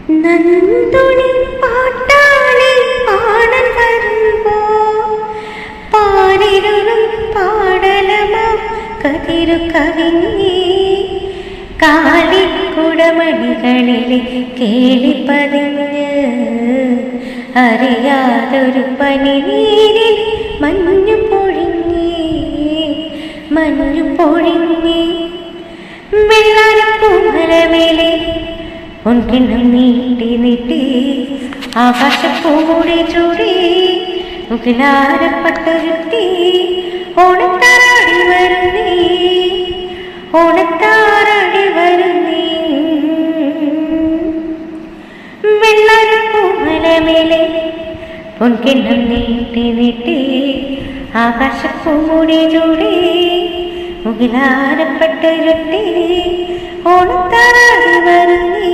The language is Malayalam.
നന്ദുണി പാട്ടാളി പാടൽ വരുമ്പോ പാരിരുളും പാടലമാ കതിരു കവിഞ്ഞേ കാലിക്കുടമണികളിലെ കേളിപ്പതിഞ്ഞ് അറിയാതൊരു പനിനീരിൽ മഞ്ഞു പൊഴിഞ്ഞേ വെള്ളാരപ്പൂമലമേലെ പൊൻകിണ്ണം നീട്ടി ആകാശപ്പൂടെ ചൂടി മുകിലാരപ്പെട്ടൊരുത്തി ഓണത്താറാടി വരുന്നേ വെള്ളാരപ്പൂമലമേലെ പൊൻകിണ്ണം നീട്ടി ആകാശപ്പൂടെ ചൂടി മുകിലാരപ്പെട്ടൊരുത്തി ഓണത്താറാടി വരുന്നേ